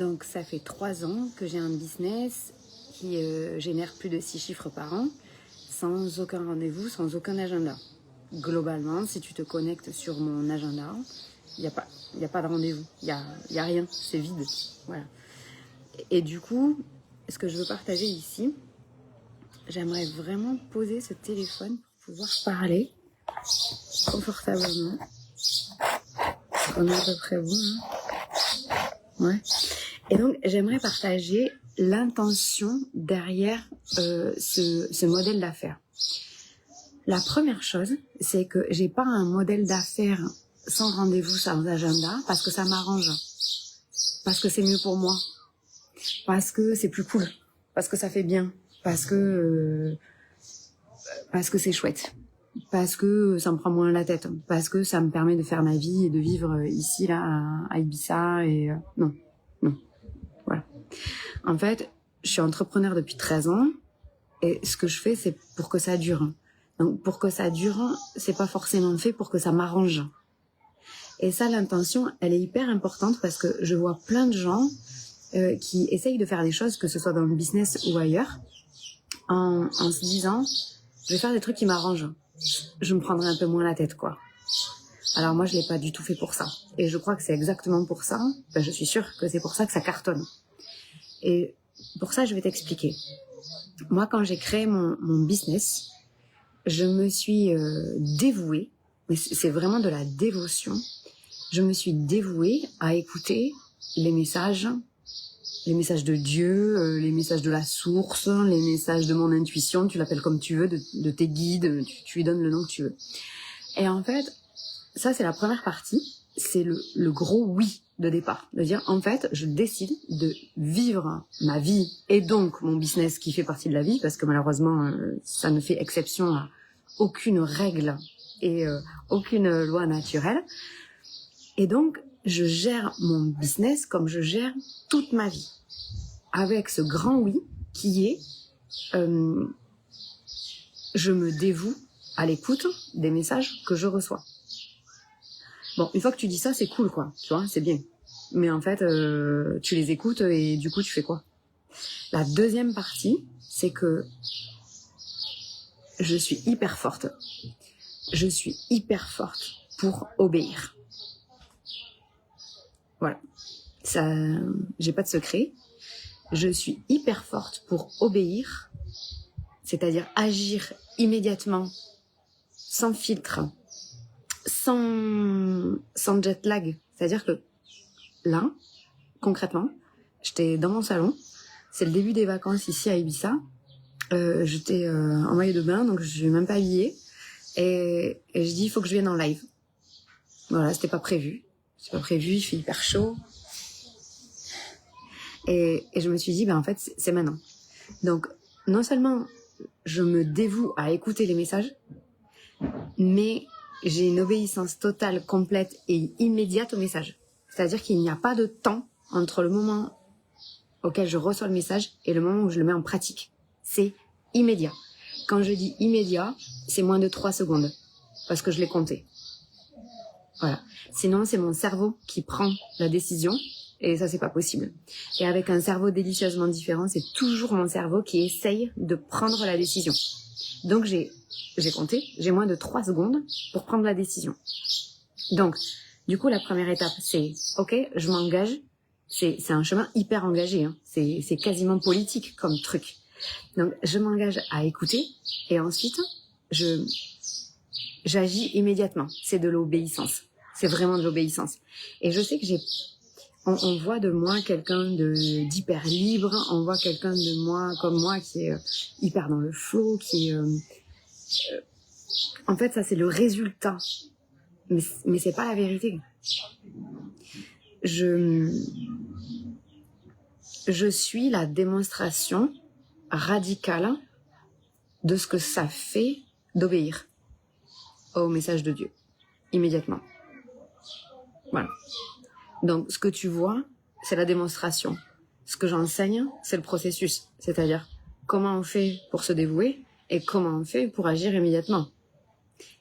Donc ça fait 3 ans que j'ai un business qui génère plus de 6 chiffres par an, sans aucun rendez-vous, sans aucun agenda. Globalement, si tu te connectes sur mon agenda, il n'y a pas de rendez-vous, il y a rien, c'est vide. Voilà. Et du coup, ce que je veux partager ici, j'aimerais vraiment poser ce téléphone pour pouvoir parler confortablement. On est à peu près bon, hein? Ouais. Et donc, j'aimerais partager l'intention derrière ce modèle d'affaires. La première chose, c'est que j'ai pas un modèle d'affaires sans rendez-vous, sans agenda, parce que ça m'arrange, parce que c'est mieux pour moi, parce que c'est plus cool, parce que ça fait bien, parce que c'est chouette, parce que ça me prend moins la tête, parce que ça me permet de faire ma vie et de vivre ici, là, à Ibiza, et non. Voilà. En fait, je suis entrepreneur depuis 13 ans, et ce que je fais, c'est pour que ça dure. Donc, pour que ça dure, c'est pas forcément fait pour que ça m'arrange. Et ça, l'intention, elle est hyper importante parce que je vois plein de gens qui essayent de faire des choses, que ce soit dans le business ou ailleurs, en se disant, je vais faire des trucs qui m'arrangent. Je me prendrai un peu moins la tête, quoi. Alors moi, je l'ai pas du tout fait pour ça. Et je crois que c'est exactement pour ça, je suis sûre que c'est pour ça que ça cartonne. Et pour ça, je vais t'expliquer. Moi, quand j'ai créé mon business, je me suis dévouée, mais c'est vraiment de la dévotion, je me suis dévouée à écouter les messages de Dieu, les messages de la source, les messages de mon intuition, tu l'appelles comme tu veux, de tes guides, tu lui donnes le nom que tu veux. Et en fait, ça c'est la première partie, c'est le gros oui de départ, de dire en fait je décide de vivre ma vie et donc mon business qui fait partie de la vie, parce que malheureusement ça ne fait exception à aucune règle et aucune loi naturelle. Et donc je gère mon business comme je gère toute ma vie, avec ce grand oui qui est je me dévoue à l'écoute des messages que je reçois. Bon, une fois que tu dis ça, c'est cool, quoi. Tu vois, c'est bien. Mais en fait, tu les écoutes et du coup, tu fais quoi? La deuxième partie, c'est que je suis hyper forte. Je suis hyper forte pour obéir. Voilà. Ça, j'ai pas de secret. Je suis hyper forte pour obéir, c'est-à-dire agir immédiatement, sans filtre, sans jet lag. C'est-à-dire que là, concrètement, j'étais dans mon salon, c'est le début des vacances ici à Ibiza, j'étais en maillot de bain, donc je suis même pas habillée, et je dis il faut que je vienne en live. Voilà, c'était pas prévu, il fait hyper chaud, et je me suis dit en fait c'est maintenant. Donc non seulement je me dévoue à écouter les messages, mais j'ai une obéissance totale, complète et immédiate au message. C'est-à-dire qu'il n'y a pas de temps entre le moment auquel je reçois le message et le moment où je le mets en pratique. C'est immédiat. Quand je dis immédiat, c'est moins de 3 secondes, parce que je l'ai compté. Voilà. Sinon, c'est mon cerveau qui prend la décision, et ça, c'est pas possible. Et avec un cerveau délicieusement différent, c'est toujours mon cerveau qui essaye de prendre la décision. Donc, j'ai compté, j'ai moins de 3 secondes pour prendre la décision. Donc, du coup, la première étape, c'est, ok, je m'engage. C'est un chemin hyper engagé, hein. C'est quasiment politique comme truc. Donc, je m'engage à écouter, et ensuite, j'agis immédiatement. C'est de l'obéissance. C'est vraiment de l'obéissance. Et je sais que on voit de moi quelqu'un d'hyper libre, on voit quelqu'un de moi, comme moi, qui est hyper dans le flow, qui est, en fait, ça c'est le résultat. Mais c'est pas la vérité. Je suis la démonstration radicale de ce que ça fait d'obéir au message de Dieu, immédiatement. Voilà. Donc, ce que tu vois, c'est la démonstration. Ce que j'enseigne, c'est le processus. C'est-à-dire, comment on fait pour se dévouer et comment on fait pour agir immédiatement.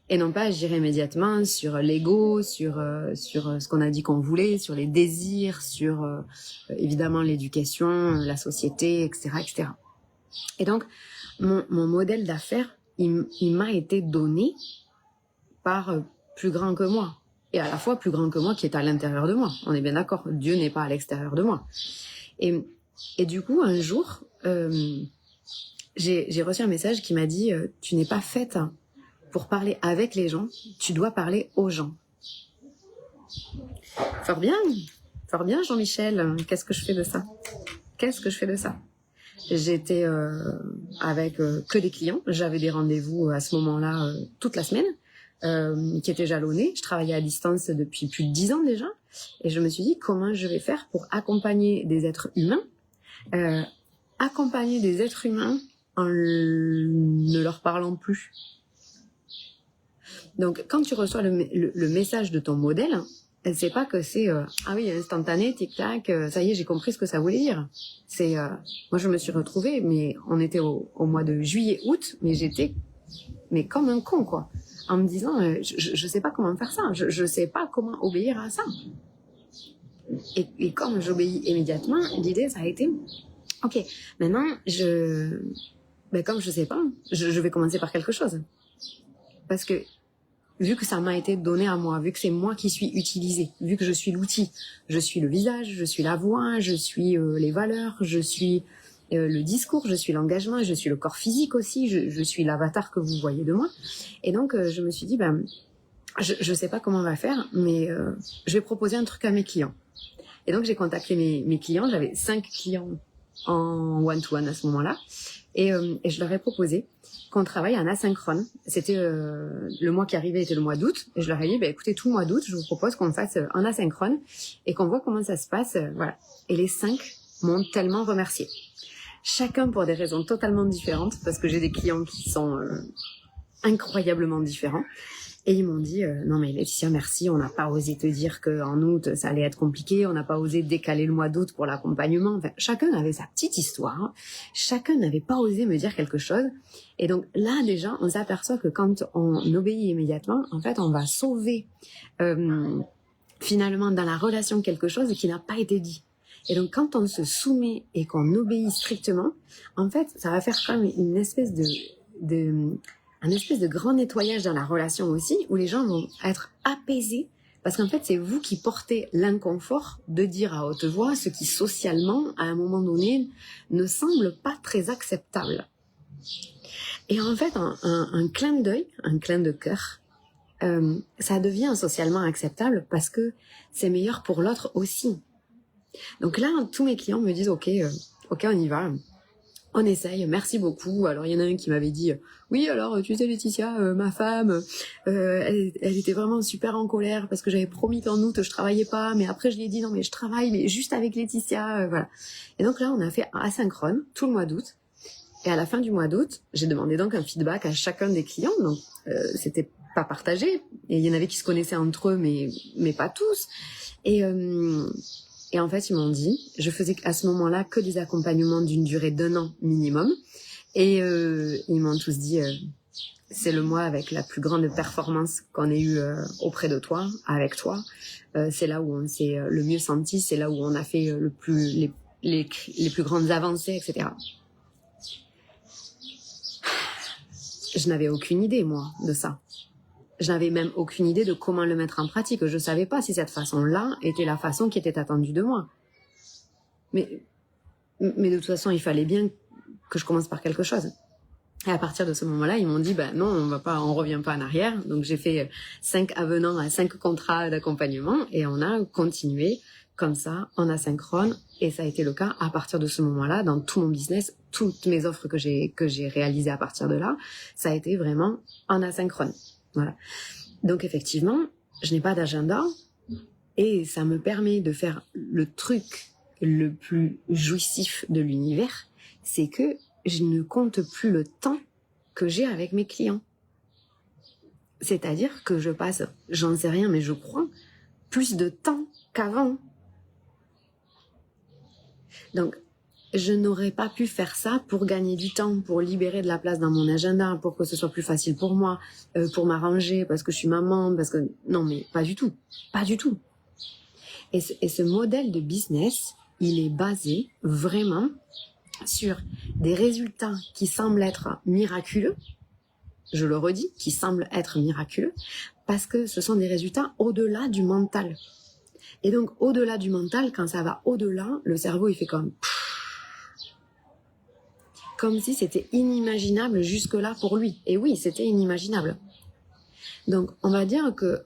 Et non pas agir immédiatement sur l'ego, sur ce qu'on a dit qu'on voulait, sur les désirs, sur évidemment l'éducation, la société, etc., etc. Et donc, mon modèle d'affaires, il m'a été donné par plus grand que moi. Et à la fois plus grand que moi qui est à l'intérieur de moi. On est bien d'accord, Dieu n'est pas à l'extérieur de moi. Et du coup, un jour, j'ai reçu un message qui m'a dit « Tu n'es pas faite pour parler avec les gens, tu dois parler aux gens. » Fort bien Jean-Michel, qu'est-ce que je fais de ça? Qu'est-ce que je fais de ça? J'étais avec que des clients, j'avais des rendez-vous à ce moment-là toute la semaine, qui étaient jalonnés. Je travaillais à distance depuis plus de 10 ans déjà, et je me suis dit comment je vais faire pour accompagner des êtres humains, en ne leur parlant plus. Donc, quand tu reçois le message de ton modèle, c'est pas que c'est ah oui, instantané, tic-tac, ça y est, j'ai compris ce que ça voulait dire. C'est moi, je me suis retrouvée, mais on était au mois de juillet-août, mais j'étais comme un con, quoi, en me disant je sais pas comment faire ça, je sais pas comment obéir à ça. Et comme j'obéis immédiatement, l'idée ça a été ok, maintenant comme je sais pas, je vais commencer par quelque chose, parce que vu que ça m'a été donné à moi, vu que c'est moi qui suis utilisée, vu que je suis l'outil, je suis le visage, je suis la voix, je suis les valeurs, je suis le discours, je suis l'engagement, je suis le corps physique aussi, je suis l'avatar que vous voyez de moi. Et donc, je me suis dit, je sais pas comment on va faire, mais je vais proposer un truc à mes clients. Et donc, j'ai contacté mes clients, j'avais 5 clients en one-to-one à ce moment-là, et je leur ai proposé qu'on travaille en asynchrone. C'était le mois qui arrivait était le mois d'août, et je leur ai dit écoutez, tout le mois d'août je vous propose qu'on fasse en asynchrone et qu'on voit comment ça se passe, voilà. Et les 5 m'ont tellement remercié, chacun pour des raisons totalement différentes, parce que j'ai des clients qui sont incroyablement différents. Et ils m'ont dit non mais Laetitia, merci, on n'a pas osé te dire qu'en août ça allait être compliqué, on n'a pas osé décaler le mois d'août pour l'accompagnement. Enfin, chacun avait sa petite histoire, chacun n'avait pas osé me dire quelque chose. Et donc là déjà on s'aperçoit que quand on obéit immédiatement, en fait on va sauver finalement dans la relation quelque chose qui n'a pas été dit. Et donc quand on se soumet et qu'on obéit strictement, en fait ça va faire comme une espèce un espèce de grand nettoyage dans la relation aussi, où les gens vont être apaisés, parce qu'en fait, c'est vous qui portez l'inconfort de dire à haute voix ce qui socialement, à un moment donné, ne semble pas très acceptable. Et en fait, un clin d'œil, un clin de cœur, ça devient socialement acceptable parce que c'est meilleur pour l'autre aussi. Donc là, tous mes clients me disent ok, on y va. On essaye, merci beaucoup. Alors il y en a un qui m'avait dit oui, alors tu sais Laetitia, ma femme elle était vraiment super en colère parce que j'avais promis qu'en août je travaillais pas, mais après je lui ai dit non mais je travaille, mais juste avec Laetitia, voilà. Et donc là on a fait asynchrone tout le mois d'août, et à la fin du mois d'août j'ai demandé donc un feedback à chacun des clients. Donc c'était pas partagé, et il y en avait qui se connaissaient entre eux mais pas tous. Et en fait, ils m'ont dit, je faisais à ce moment-là que des accompagnements d'une durée d'1 an minimum. Et ils m'ont tous dit, c'est le mois avec la plus grande performance qu'on ait eu auprès de toi, avec toi. C'est là où on s'est le mieux senti, c'est là où on a fait les plus grandes avancées, etc. Je n'avais aucune idée, moi, de ça. Je n'avais même aucune idée de comment le mettre en pratique. Je savais pas si cette façon-là était la façon qui était attendue de moi. Mais de toute façon, il fallait bien que je commence par quelque chose. Et à partir de ce moment-là, ils m'ont dit, non, on revient pas en arrière. Donc j'ai fait 5 avenants à 5 contrats d'accompagnement, et on a continué comme ça, en asynchrone. Et ça a été le cas à partir de ce moment-là, dans tout mon business, toutes mes offres que j'ai réalisées à partir de là, ça a été vraiment en asynchrone. Voilà. Donc effectivement, je n'ai pas d'agenda, et ça me permet de faire le truc le plus jouissif de l'univers, c'est que je ne compte plus le temps que j'ai avec mes clients. C'est-à-dire que je passe, j'en sais rien, mais je crois, plus de temps qu'avant. Donc, je n'aurais pas pu faire ça pour gagner du temps, pour libérer de la place dans mon agenda, pour que ce soit plus facile pour moi, pour m'arranger, parce que je suis maman, parce que... Non, mais pas du tout. Pas du tout. Et ce modèle de business, il est basé vraiment sur des résultats qui semblent être miraculeux. Je le redis, qui semblent être miraculeux, parce que ce sont des résultats au-delà du mental. Et donc, au-delà du mental, quand ça va au-delà, le cerveau, il fait comme si c'était inimaginable jusque-là pour lui. Et oui, c'était inimaginable. Donc, on va dire que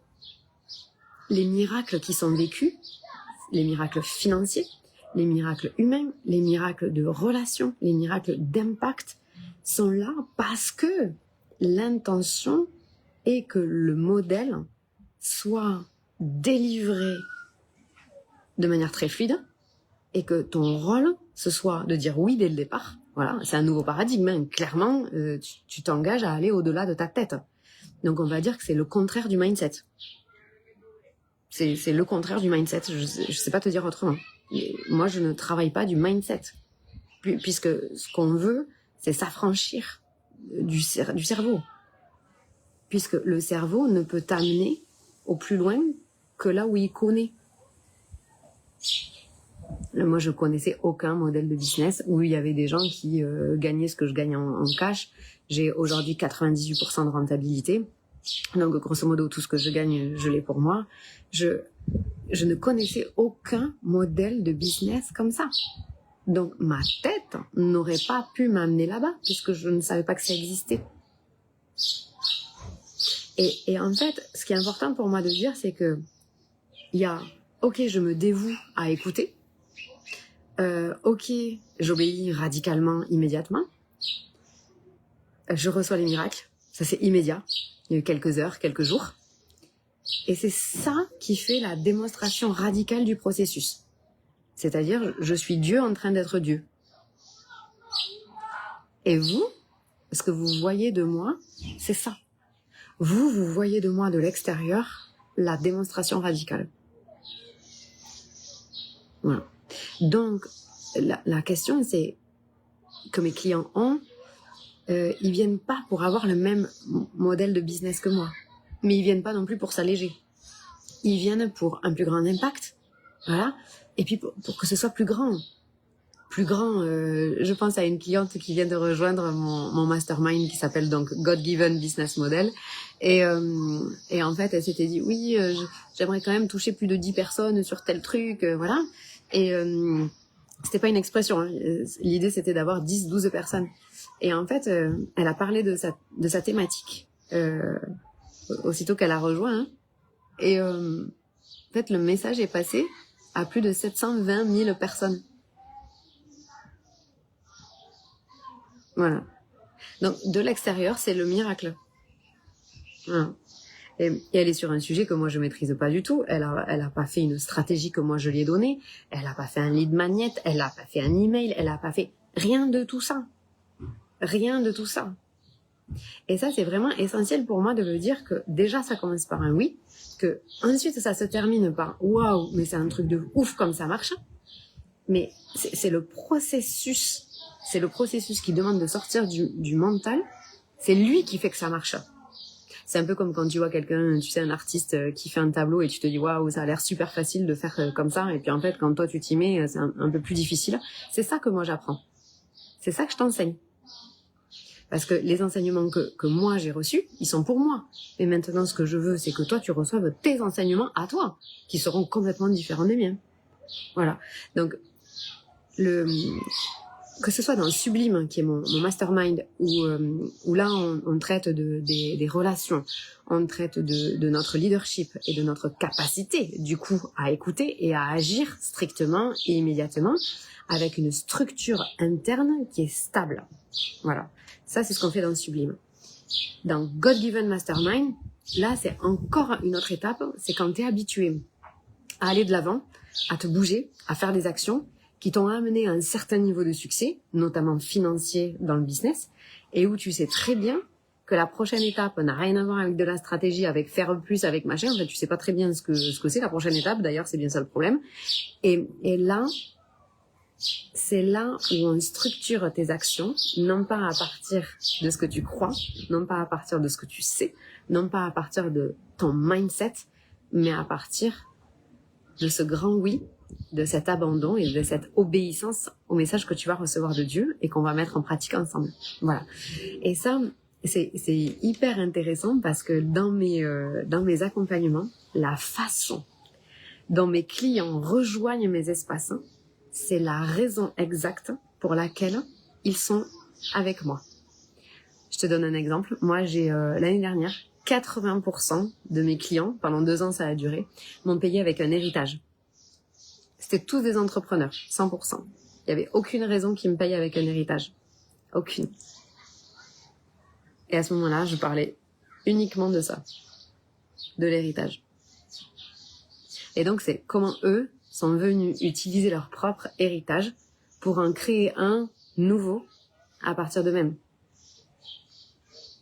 les miracles qui sont vécus, les miracles financiers, les miracles humains, les miracles de relations, les miracles d'impact, sont là parce que l'intention est que le modèle soit délivré de manière très fluide et que ton rôle, ce soit de dire oui dès le départ. Voilà, c'est un nouveau paradigme. Hein. Clairement, tu t'engages à aller au-delà de ta tête. Donc, on va dire que c'est le contraire du mindset. C'est le contraire du mindset. Je sais pas te dire autrement. Moi, je ne travaille pas du mindset. Puisque ce qu'on veut, c'est s'affranchir du cerveau. Puisque le cerveau ne peut t'amener au plus loin que là où il connaît. Moi, je connaissais aucun modèle de business où il y avait des gens qui gagnaient ce que je gagne en cash. J'ai aujourd'hui 98% de rentabilité. Donc, grosso modo, tout ce que je gagne, je l'ai pour moi. Je ne connaissais aucun modèle de business comme ça. Donc, ma tête n'aurait pas pu m'amener là-bas puisque je ne savais pas que ça existait. Et en fait, ce qui est important pour moi de dire, c'est que il y a, ok, je me dévoue à écouter. Ok, j'obéis radicalement, immédiatement. Je reçois les miracles. Ça, c'est immédiat. Il y a eu quelques heures, quelques jours. Et c'est ça qui fait la démonstration radicale du processus. C'est-à-dire, je suis Dieu en train d'être Dieu. Et vous, ce que vous voyez de moi, c'est ça. Vous voyez de moi de l'extérieur la démonstration radicale. Voilà. Donc, la question, c'est que mes clients ont, ils viennent pas pour avoir le même modèle de business que moi. Mais ils viennent pas non plus pour s'alléger. Ils viennent pour un plus grand impact. Voilà. Et puis, pour que ce soit plus grand. Plus grand, je pense à une cliente qui vient de rejoindre mon mastermind qui s'appelle donc God Given Business Model. Et en fait, elle s'était dit, oui, j'aimerais quand même toucher plus de 10 personnes sur tel truc, voilà. Et c'était pas une expression, hein. L'idée c'était d'avoir 10, 12 personnes. Et en fait, elle a parlé de sa thématique, aussitôt qu'elle a rejoint. Hein. Et en fait, le message est passé à plus de 720 000 personnes. Voilà. Donc, de l'extérieur, c'est le miracle. Voilà. Et elle est sur un sujet que moi je maîtrise pas du tout. Elle a pas fait une stratégie que moi je lui ai donnée. Elle a pas fait un lead magnet. Elle a pas fait un email. Elle a pas fait rien de tout ça. Rien de tout ça. Et ça, c'est vraiment essentiel pour moi de me dire que déjà ça commence par un oui, que ensuite ça se termine par waouh, mais c'est un truc de ouf comme ça marche. Mais c'est le processus. C'est le processus qui demande de sortir du mental. C'est lui qui fait que ça marche. C'est un peu comme quand tu vois quelqu'un, tu sais, un artiste qui fait un tableau et tu te dis waouh, ça a l'air super facile de faire comme ça. Et puis en fait, quand toi tu t'y mets, c'est un peu plus difficile. C'est ça que moi j'apprends. C'est ça que je t'enseigne. Parce que les enseignements que moi j'ai reçus, ils sont pour moi. Et maintenant, ce que je veux, c'est que toi tu reçoives tes enseignements à toi, qui seront complètement différents des miens. Voilà. Donc, que ce soit dans Sublime, qui est mon mastermind, où là on traite des relations, on traite de notre leadership et de notre capacité, du coup, à écouter et à agir strictement et immédiatement avec une structure interne qui est stable. Voilà. Ça, c'est ce qu'on fait dans Sublime. Dans God Given Mastermind, là, c'est encore une autre étape, c'est quand tu es habitué à aller de l'avant, à te bouger, à faire des actions qui t'ont amené à un certain niveau de succès, notamment financier dans le business, et où tu sais très bien que la prochaine étape n'a rien à voir avec de la stratégie, avec faire plus, avec machin. En fait, tu sais pas très bien ce que c'est la prochaine étape. D'ailleurs, c'est bien ça le problème. Et là, c'est là où on structure tes actions, non pas à partir de ce que tu crois, non pas à partir de ce que tu sais, non pas à partir de ton mindset, mais à partir de ce grand oui, de cet abandon et de cette obéissance au message que tu vas recevoir de Dieu et qu'on va mettre en pratique ensemble. Voilà. Et ça, c'est hyper intéressant parce que dans mes accompagnements, la façon dont mes clients rejoignent mes espaces, c'est la raison exacte pour laquelle ils sont avec moi. Je te donne un exemple. Moi, j'ai l'année dernière, 80% de mes clients, pendant 2 ans ça a duré, m'ont payé avec un héritage. C'était tous des entrepreneurs, 100%. Il n'y avait aucune raison qu'ils me payent avec un héritage. Aucune. Et à ce moment-là, je parlais uniquement de ça, de l'héritage. Et donc, c'est comment eux sont venus utiliser leur propre héritage pour en créer un nouveau à partir d'eux-mêmes.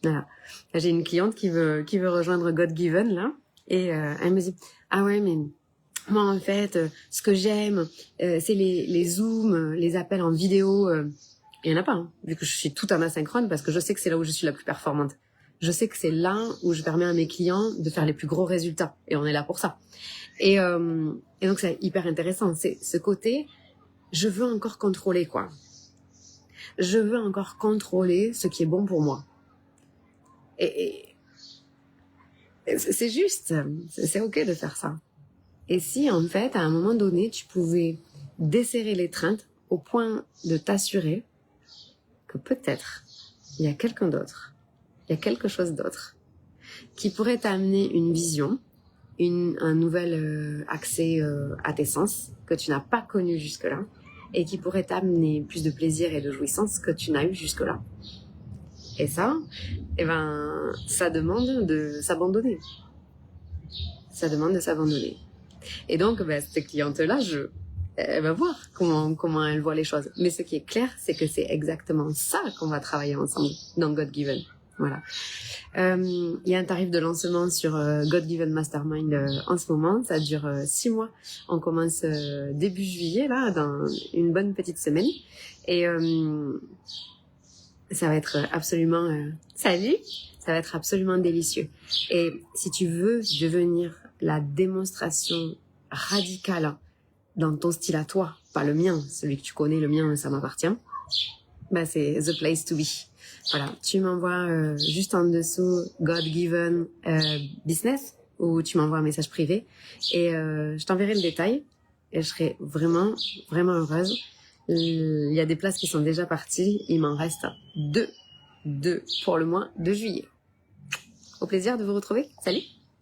Voilà. Là, j'ai une cliente qui veut rejoindre God Given, là, et elle me dit « Ah ouais, mais moi, en fait, ce que j'aime, c'est les zooms, les appels en vidéo. Il n'y en a pas, hein, vu que je suis tout en asynchrone, parce que je sais que c'est là où je suis la plus performante. Je sais que c'est là où je permets à mes clients de faire les plus gros résultats. Et on est là pour ça. Et donc, c'est hyper intéressant. C'est ce côté, je veux encore contrôler, quoi. Je veux encore contrôler ce qui est bon pour moi. Et c'est juste, c'est ok de faire ça. Et si, en fait, à un moment donné, tu pouvais desserrer l'étreinte au point de t'assurer que peut-être il y a quelqu'un d'autre, il y a quelque chose d'autre qui pourrait t'amener une vision, un nouvel accès à tes sens que tu n'as pas connu jusque-là et qui pourrait t'amener plus de plaisir et de jouissance que tu n'as eu jusque-là. Et ça, ça demande de s'abandonner. Ça demande de s'abandonner. Et donc, cette cliente-là, elle va voir comment elle voit les choses. Mais ce qui est clair, c'est que c'est exactement ça qu'on va travailler ensemble dans God Given. Voilà. Il y a un tarif de lancement sur God Given Mastermind en ce moment. Ça dure 6 mois. On commence début juillet, là, dans une bonne petite semaine. Et ça va être absolument... Salut! Ça va être absolument délicieux. Et si tu veux devenir la démonstration radicale dans ton style à toi, pas le mien, celui que tu connais, le mien, ça m'appartient, c'est the place to be. Voilà, tu m'envoies juste en dessous God Given Business, ou tu m'envoies un message privé, et je t'enverrai le détail, et je serai vraiment, vraiment heureuse. Il y a des places qui sont déjà parties, il m'en reste 2 pour le mois de juillet. Au plaisir de vous retrouver, salut!